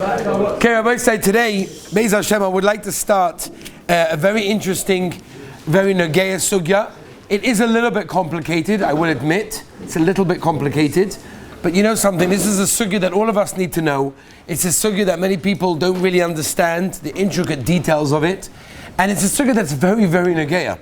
Okay, Rabbi say today, Be'ez Hashem, I would like to start a very interesting, very Nogeya Sugya. It is a little bit complicated, I will admit. It's a little bit complicated. But you know something, this is a Sugya that all of us need to know. It's a Sugya that many people don't really understand, the intricate details of it. And it's a Sugya that's very, very Nogeya.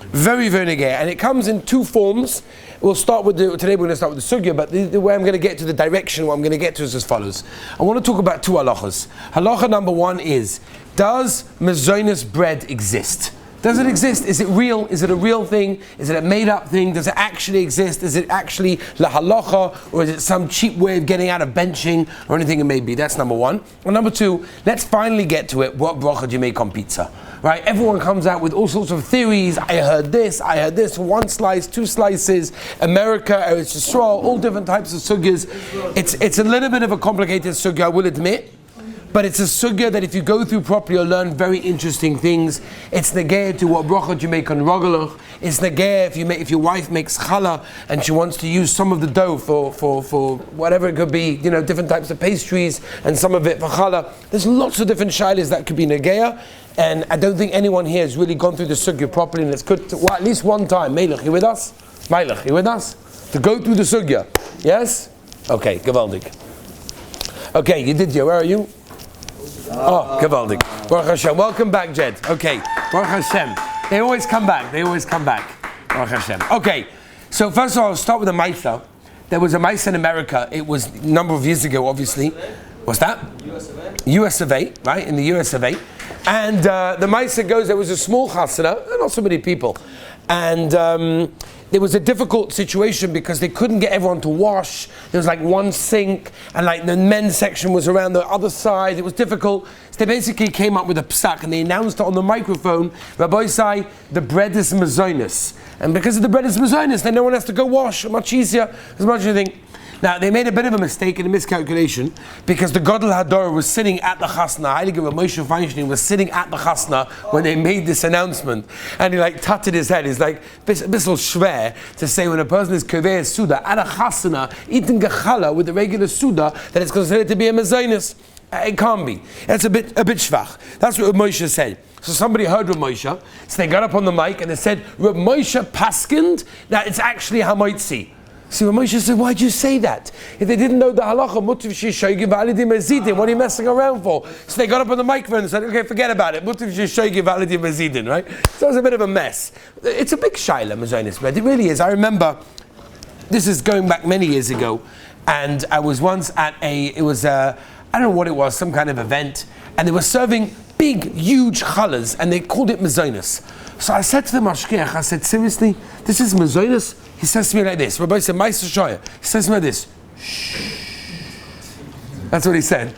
Very, very Nogeya. And it comes in two forms. Today we're going to start with the Sugya, but the way I'm going to get to the direction, what I'm going to get to is as follows. I want to talk about two halachas. Halacha number one is, does Mezonos bread exist? Does it exist? Is it real? Is it a real thing? Is it a made up thing? Does it actually exist? Is it actually la halacha? Or is it some cheap way of getting out of benching or anything it may be? That's number one. And number two, let's finally get to it. What bracha do you make on pizza? Right? Everyone comes out with all sorts of theories. I heard this, one slice, two slices, America, Eretz Yisrael, all different types of sugyas. It's a little bit of a complicated sugya, I will admit. But it's a sugya that if you go through properly, you'll learn very interesting things. It's negeya to what bracha you make on rogalach. It's negeya if your wife makes challah and she wants to use some of the dough for whatever it could be, different types of pastries and some of it for challah. There's lots of different shaylas that could be negeya. And I don't think anyone here has really gone through the sugya properly, and it's good to, at least one time. Melech, you with us? Melech, you with us? To go through the sugya. Yes? Okay, gewaldig. Okay, you did where are you? Oh, gewaldig. Baruch Hashem. Welcome back, Jed. Okay, Baruch Hashem. They always come back. Baruch Hashem. Okay, so first of all, I'll start with a Maisa. There was a Maisa in America. It was a number of years ago, obviously. What's that? US of A, right? In the US of A. And the Maisa goes, there was a small chasana, not so many people. And there was a difficult situation because they couldn't get everyone to wash. There was like one sink, and like the men's section was around the other side. It was difficult. So they basically came up with a psak, and they announced it on the microphone, Rabbi Sai, the bread is Mezonos. And because of the bread is Mezonos, then no one has to go wash. Much easier, as much as you think. Now, they made a bit of a mistake and a miscalculation because the Gadol Hador was sitting at the chasna. Heilige Rav Moshe Feinstein was sitting at the chasna when they made this announcement. And he tutted his head. He's like, bissel schwer to say when a person is kaveh suda at a chasna, eating gechala with the regular suda, that it's considered to be a mezonos. It can't be. That's a bit schwach. That's what Rav Moshe said. So somebody heard Rav Moshe, so they got up on the mic and they said, Rav Moshe paskind, that it's actually hamoitzi. So Moshe said, why'd you say that? If they didn't know the halacha, what are you messing around for? So they got up on the microphone and said, okay, forget about it. Right? So it was a bit of a mess. It's a big shayla, Mezonos bread. It really is. I remember, this is going back many years ago, and I was once at I don't know what it was, some kind of event, and they were serving big, huge challahs, and they called it Mezonos. So I said to the mashgiach, I said, seriously, this is Mezonos? He says to me like this. Rabbi said, Meister Shoya. He says to me like this. Shh. That's what he said.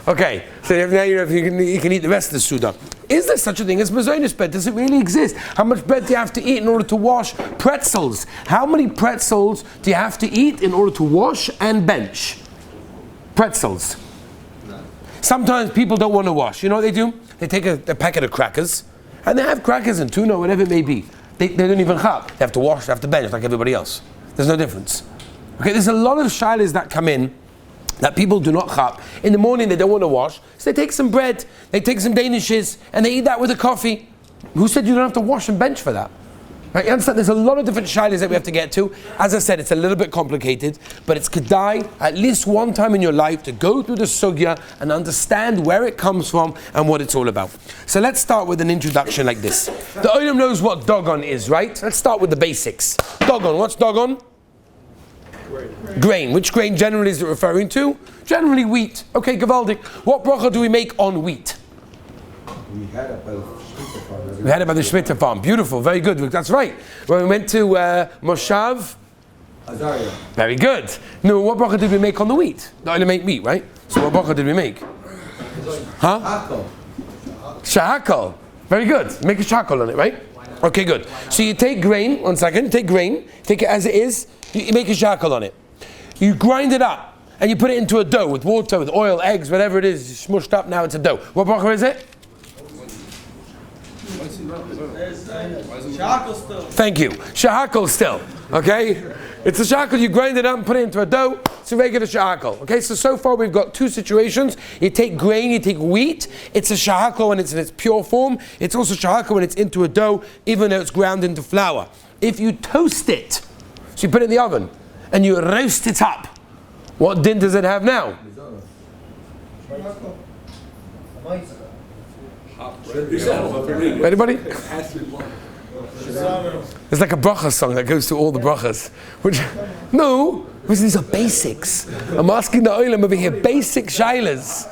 Okay. So now you know if you can eat the rest of the Suda. Is there such a thing as Mezonos bread? Does it really exist? How much bread do you have to eat in order to wash? Pretzels. How many pretzels do you have to eat in order to wash and bench? Pretzels. No. Sometimes people don't want to wash. You know what they do? They take a packet of crackers, and they have crackers and tuna, whatever it may be. They don't even chap. They have to wash, they have to bench like everybody else. There's no difference. Okay, there's a lot of shilas that come in that people do not chap. In the morning they don't want to wash, so they take some bread, they take some danishes, and they eat that with a coffee. Who said you don't have to wash and bench for that? Right, you understand? There's a lot of different shilas that we have to get to. As I said, it's a little bit complicated, but it's kedai at least one time in your life to go through the sugya and understand where it comes from and what it's all about. So let's start with an introduction like this. The olam knows what dogon is, right? Let's start with the basics. Dogon, what's dogon? Grain. Which grain generally is it referring to? Generally wheat. Okay, gewaldig. What bracha do we make on wheat? We had it by the Shemitah farm. Beautiful, very good. That's right. When we went to Moshav, Azaria. Very good. No, what bracha did we make on the wheat? The oil make wheat, right? So what bracha did we make? Huh? Shahakal. Very good. Make a shahakal on it, right? Okay, good. So you take grain, one second, take it as it is, you make a shahakal on it. You grind it up, and you put it into a dough with water, with oil, eggs, whatever it is, smushed up, now it's a dough. What bracha is it? Thank you. Shahakal still. Okay? It's a shahakal, you grind it up and put it into a dough. It's a regular shahakal. Okay, so far we've got two situations. You take grain, you take wheat. It's a shahakal when it's in its pure form. It's also shahakal when it's into a dough, even though it's ground into flour. If you toast it, so you put it in the oven, and you roast it up, what din does it have now? Anybody? It's like a bracha song that goes through all the brachas. No, because these are basics. I'm asking the oilam over here, basic shailas.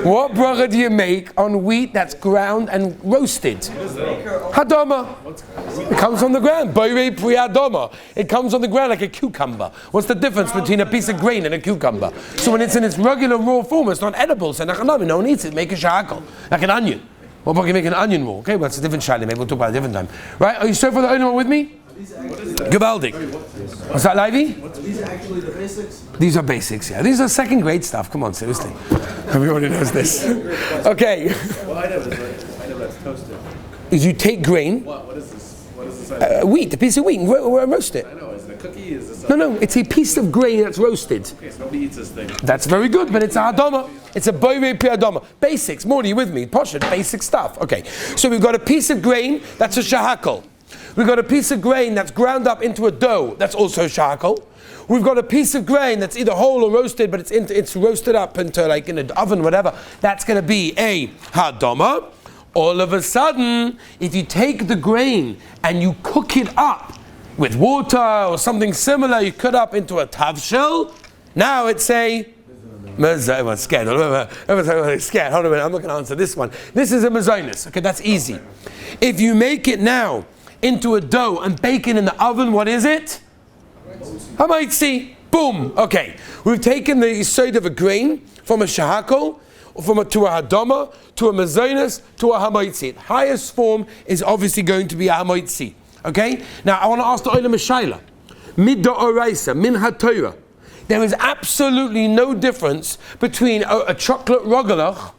What bracha do you make on wheat that's ground and roasted? Hadoma. It comes on the ground. Boirei pri hadoma. It comes on the ground like a cucumber. What's the difference between a piece of grain and a cucumber? So when it's in its regular raw form, it's not edible. So no one eats it. Make a shahakal, like an onion. What about you make an onion roll? Okay, well, it's a different shayla. Maybe we'll talk about it a different time. Right? Are you so for the oilam with me? Gabaldik. What's that, Livy? These are actually the basics? These are basics, yeah. These are second grade stuff. Come on, seriously. Everybody knows this. Okay. Well, I know that's toasted. Is you take grain. What is this? What is this? Wheat, a piece of wheat, and roast it. I know. Is it a cookie? Is this No, it's a piece of grain that's roasted. Okay, so nobody eats this thing. That's very good, but it's a hadoma. It's a boirei pri hadoma. Basics. Morty, you with me? Poshet, basic stuff. Okay. So we've got a piece of grain, that's a shahakal. We've got a piece of grain that's ground up into a dough, that's also shahakal. We've got a piece of grain that's either whole or roasted, but it's roasted up into like in an oven, whatever. That's going to be a hadoma. All of a sudden, if you take the grain and you cook it up with water or something similar, you cut up into a tavshel. Now it's a everyone's scared. Everyone's scared. Hold on a minute. I'm not going to answer this one. This is a mezonos. Okay, that's easy. If you make it now into a dough and bake it in the oven, what is it? Hamaitzi. Boom. Okay. We've taken the yesod of a grain from a shahakal, to a hadoma, to a mezonos, to a hamaitzi. The highest form is obviously going to be a hamaitzi. Okay? Now I want to ask the oilam a shayla. Mid da'oraisa, min haTorah. There is absolutely no difference between a chocolate rogalach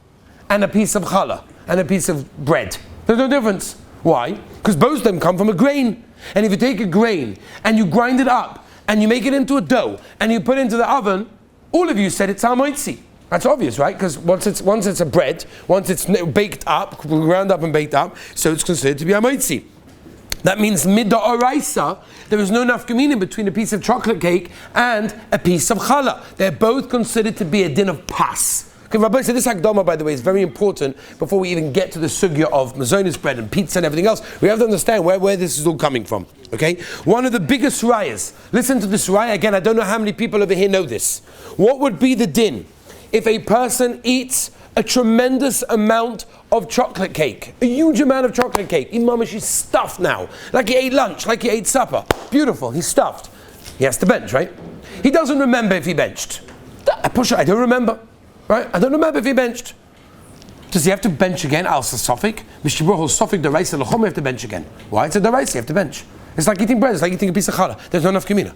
and a piece of challah and a piece of bread. There's no difference. Why? Because both of them come from a grain. And if you take a grain and you grind it up and you make it into a dough and you put it into the oven, all of you said it's hamaitzi. That's obvious, right? Because once it's a bread, once it's baked up, ground up and baked up, so it's considered to be hamaitzi. That means mid'oraisa, there is no nafkamina between a piece of chocolate cake and a piece of challah. They're both considered to be a din of pas. Okay, Rabbi said this hakdama, by the way, is very important before we even get to the sugya of Mezonos bread and pizza and everything else. We have to understand where this is all coming from. Okay? One of the biggest rayas. Listen to this raya again. I don't know how many people over here know this. What would be the din if a person eats a tremendous amount of chocolate cake, a huge amount of chocolate cake? Imam, she's stuffed now, like he ate lunch, like he ate supper. Beautiful, he's stuffed. He has to bench, right? He doesn't remember if he benched. I don't remember, right? I don't remember if he benched. Does he have to bench again? Al safik, mishibrohol safik deraisa lachom. You have to bench again. Why? It's a deraisa. You have to bench. It's like eating bread. It's like eating a piece of challah. There's no nafkamina.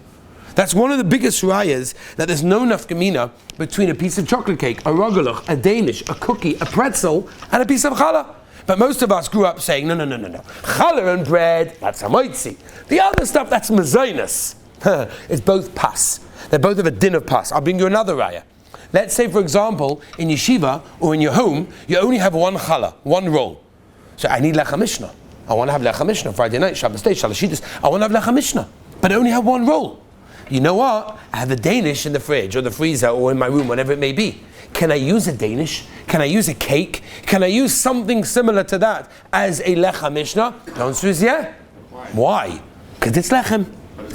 That's one of the biggest rayas that there's no nafkamina between a piece of chocolate cake, a rogalach, a Danish, a cookie, a pretzel, and a piece of challah. But most of us grew up saying, no. Challah and bread, that's hamaitzi. The other stuff, that's mezonos. It's both pas. They're both of a din of pas. I'll bring you another raya. Let's say, for example, in yeshiva or in your home, you only have one challah, one roll. So I need lecha mishnah. I want to have lecha mishnah Friday night, Shabbos day, Shalashidus. I want to have lecha mishnah, but I only have one roll. You know what? I have a Danish in the fridge or the freezer or in my room, whatever it may be. Can I use a Danish? Can I use a cake? Can I use something similar to that as a lecha mishnah? The answer is yeah. Why? Because it's lechem.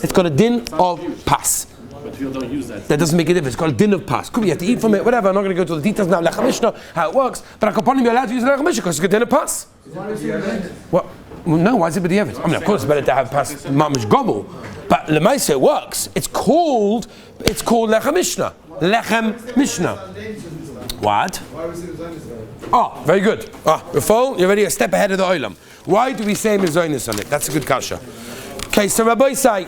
It's got a din of pas. But people don't use that. That doesn't make a difference. It's got a din of pas. Could be you have to eat from it, whatever. I'm not going to go to the details now. Lecha mishnah, how it works. But I can't be allowed to use lecha mishnah because it's got a din of pas. What? Well, no, why is it b'diavad? I mean, of course, it's better to have pas mamish gobble, but lemaisa it works. It's called lechem mishnah. Lechem mishnah. What? Oh, very good. Rafal, you're already a step ahead of the oilam. Why do we say mezonos on it? That's a good kasha. Okay, so Rabbi say,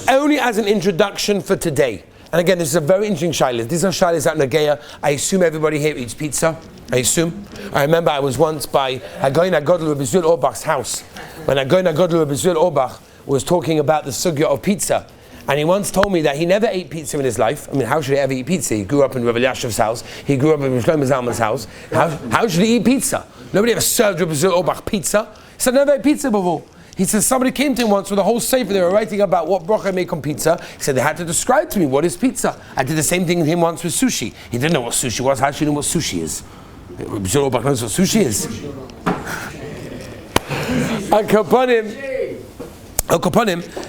only as an introduction for today, And again, this is a very interesting shaila. These are shailas at Nageya. I assume everybody here eats pizza. I assume. I remember I was once by Hagoyin HaGodol Rabbi Zul Orbach's house. When Hagoyin HaGodol Rabbi Zul Orbach was talking about the sugya of pizza. And he once told me that he never ate pizza in his life. I mean, how should he ever eat pizza? He grew up in Rabbi Yashiv's house. He grew up in Shlomo Zalman's house. How should he eat pizza? Nobody ever served Rabbi Zul Orbach pizza. He said, never ate pizza before. He says, somebody came to him once with a whole sefer. They were writing about what bracha I make on pizza. He said, they had to describe to me what is pizza. I did the same thing with him once with sushi. He didn't know what sushi was. How should he know what sushi is? Rabbi Zul Orbach knows what sushi is.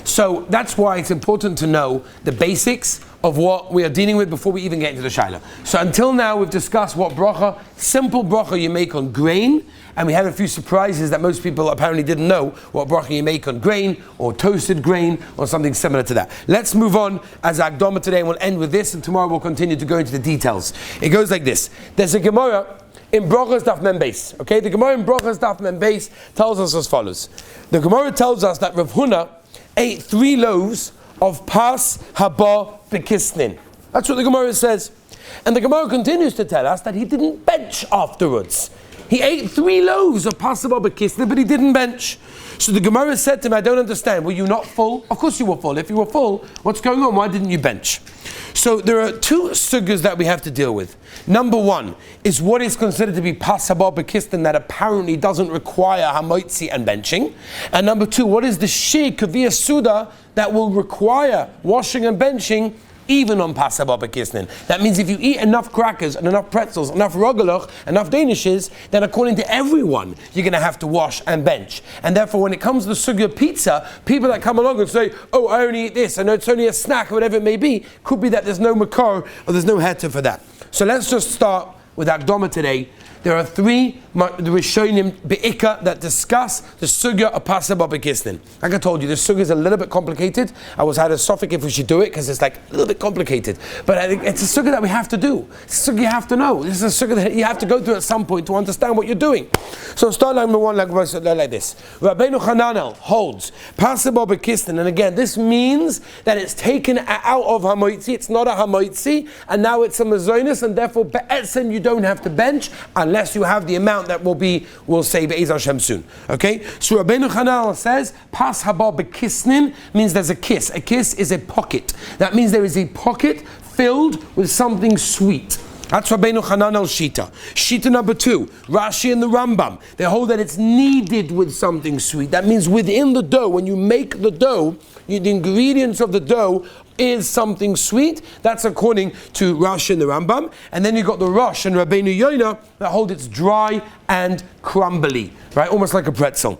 So that's why it's important to know the basics of what we are dealing with before we even get into the shaila. So until now we've discussed what bracha, simple bracha you make on grain, and we had a few surprises that most people apparently didn't know what bracha you make on grain or toasted grain or something similar to that. Let's move on as Akdama today, and we'll end with this, and tomorrow we'll continue to go into the details. It goes like this. There's a Gemara in Brachas Daf Mem Beis. Okay, the Gemara in Brachas Daf Mem Beis tells us as follows. The Gemara tells us that Rav Huna ate 3 loaves of pas haba bekisnin. That's what the Gemara says. And the Gemara continues to tell us that he didn't bench afterwards. He ate 3 loaves of pas haba bekisnin, but he didn't bench. So the Gemara said to him, I don't understand, were you not full? Of course you were full. If you were full, what's going on? Why didn't you bench? So there are 2 sugyas that we have to deal with. Number 1 is what is considered to be pas haba bekisnin that apparently doesn't require hamoitzi and benching. And number 2, what is the shir kaviyah suda that will require washing and benching even on pas haba bekisnin. That means if you eat enough crackers and enough pretzels, enough rogalach, enough danishes, then according to everyone, you're going to have to wash and bench. And therefore, when it comes to the sugya pizza, people that come along and say, oh, I only eat this, I know it's only a snack or whatever it may be, could be that there's no makar or there's no heter for that. So let's just start with Akdama today. There are 3 Rishonim Be'ika that discuss the sugya of pas haba bekisnin. Like I told you, the sugya is a little bit complicated. I had a suffix if we should do it because it's like a little bit complicated. But I think it's a sugya that we have to do. It's a sugya you have to know. This is a sugya that you have to go through at some point to understand what you're doing. So start number 1 like this. Rabbeinu Hananel holds pas haba bekisnin, and again, this means that it's taken out of hamoitzi. It's not a hamoitzi, and now it's a mezonos, and therefore be'etzem you don't have to bench unless you have the amount that we'll say Be'ez Hashem soon. Okay? So Rabbeinu Hananel says, pas haba bekisnin means there's a kiss. A kiss is a pocket. That means there is a pocket filled with something sweet. That's Rabbeinu Hananel's shita. Shita number 2, Rashi and the Rambam, they hold that it's kneaded with something sweet. That means within the dough, when you make the dough, the ingredients of the dough is something sweet. That's according to Rashi and the Rambam. And then you've got the Rosh and Rabbeinu Yonah that hold it's dry and crumbly, right? Almost like a pretzel.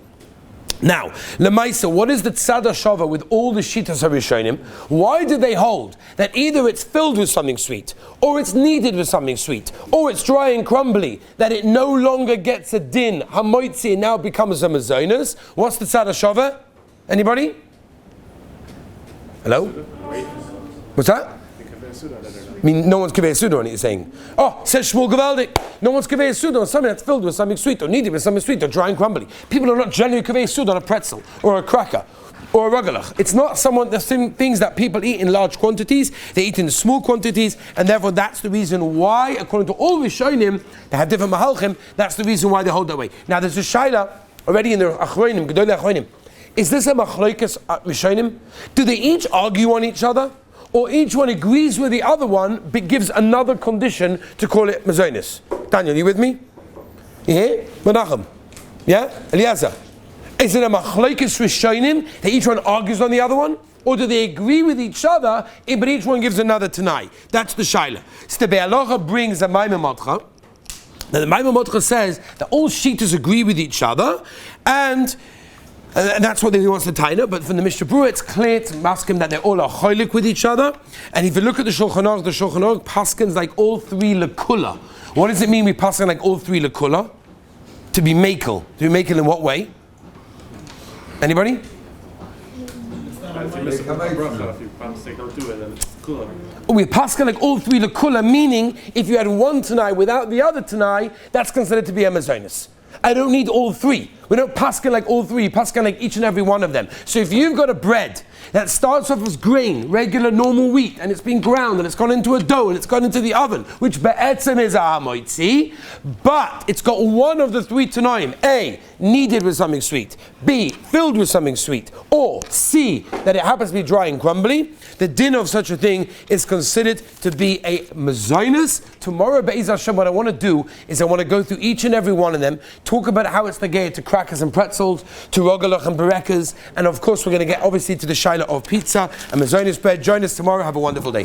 Now, Lemaisa, what is the tzad hashava with all the shitas harishonim? Why do they hold that either it's filled with something sweet, or it's kneaded with something sweet, or it's dry and crumbly, that it no longer gets a din, hamoitzi, and now becomes a mezonos? What's the tzad hashava? Anybody? Hello? What's that? I mean, no one's kaveh suda on it, you're saying. Oh, says Shmuel Gavaldik. No one's kaveh suda on something that's filled with something sweet, or kneaded with something sweet, or dry and crumbly. People are not generally kaveh suda on a pretzel, or a cracker, or a rogalach. It's not the same things that people eat in large quantities. They eat in small quantities, and therefore that's the reason why, according to all Rishonim, they have different mahalchim, that's the reason why they hold that way. Now there's a shaila already in the Achronim, Gedolei Achronim. Is this a machlokes Rishonim? Do they each argue on each other? Or each one agrees with the other one, but gives another condition to call it mezonos? Daniel, you with me? You here? Menachem? Yeah? Eliezer? Is it a machlokes Rishonim that each one argues on the other one? Or do they agree with each other, but each one gives another tanai? That's the shaila. So the Be'alocha brings a Maimon. Now the Maimon says that all shitas agree with each other, and that's what he wants to tie up. But from the Mishnah Berurah, it's clear to maskim that they all are cholik with each other. And if you look at the Shulchan Aruch paskins like all 3 lekula. What does it mean we paskin like all 3 lekula? To be makel. To be makel in what way? Anybody? If you miss a bracha, if you promise to don't do it, then it's kula. We paskin like all 3 lekula, meaning if you had one tanai without the other tanai, that's considered to be a mezonos. I don't need all 3. We don't paskin like all 3, paskin like each and every one of them. So if you've got a bread that starts off as grain, regular normal wheat, and it's been ground and it's gone into a dough and it's gone into the oven, which be'etzem is a hamoitzi, but it's got one of the three tanoim: A, kneaded with something sweet; B, filled with something sweet; or C, that it happens to be dry and crumbly. The din of such a thing is considered to be a mezonos. Tomorrow, Be'ez Hashem, what I want to do is I want to go through each and every one of them, talk about how it's negayah to crackers and pretzels, to rogalach and berekas, and of course we're going to get obviously to the shaila of pizza and Mezonos bread. Join us tomorrow. Have a wonderful day.